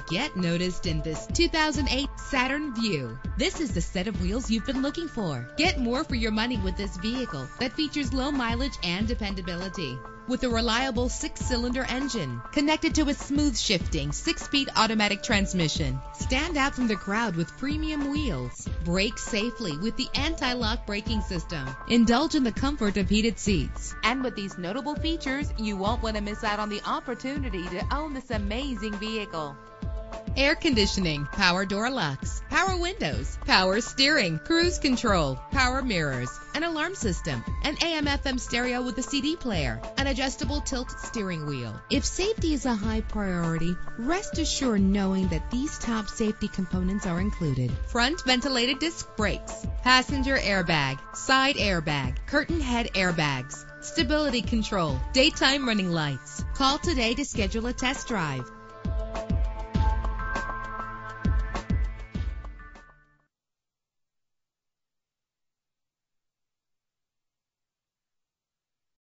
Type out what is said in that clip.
get noticed in this 2008 Saturn Vue. This is the set of wheels you've been looking for. Get more for your money with this vehicle that features low mileage and dependability. With a reliable 6-cylinder engine connected to a smooth shifting 6-speed automatic transmission. Stand out from the crowd with premium wheels. Brake safely with the anti-lock braking system. Indulge in the comfort of heated seats. And with these notable features, you won't want to miss out on the opportunity to own this amazing vehicle. Air conditioning, power door locks, power windows, power steering, cruise control, power mirrors, an alarm system, an AM/FM stereo with a CD player, an adjustable tilt steering wheel. If safety is a high priority, rest assured knowing that these top safety components are included. Front ventilated disc brakes, passenger airbag, side airbag, curtain head airbags, stability control, daytime running lights. Call today to schedule a test drive.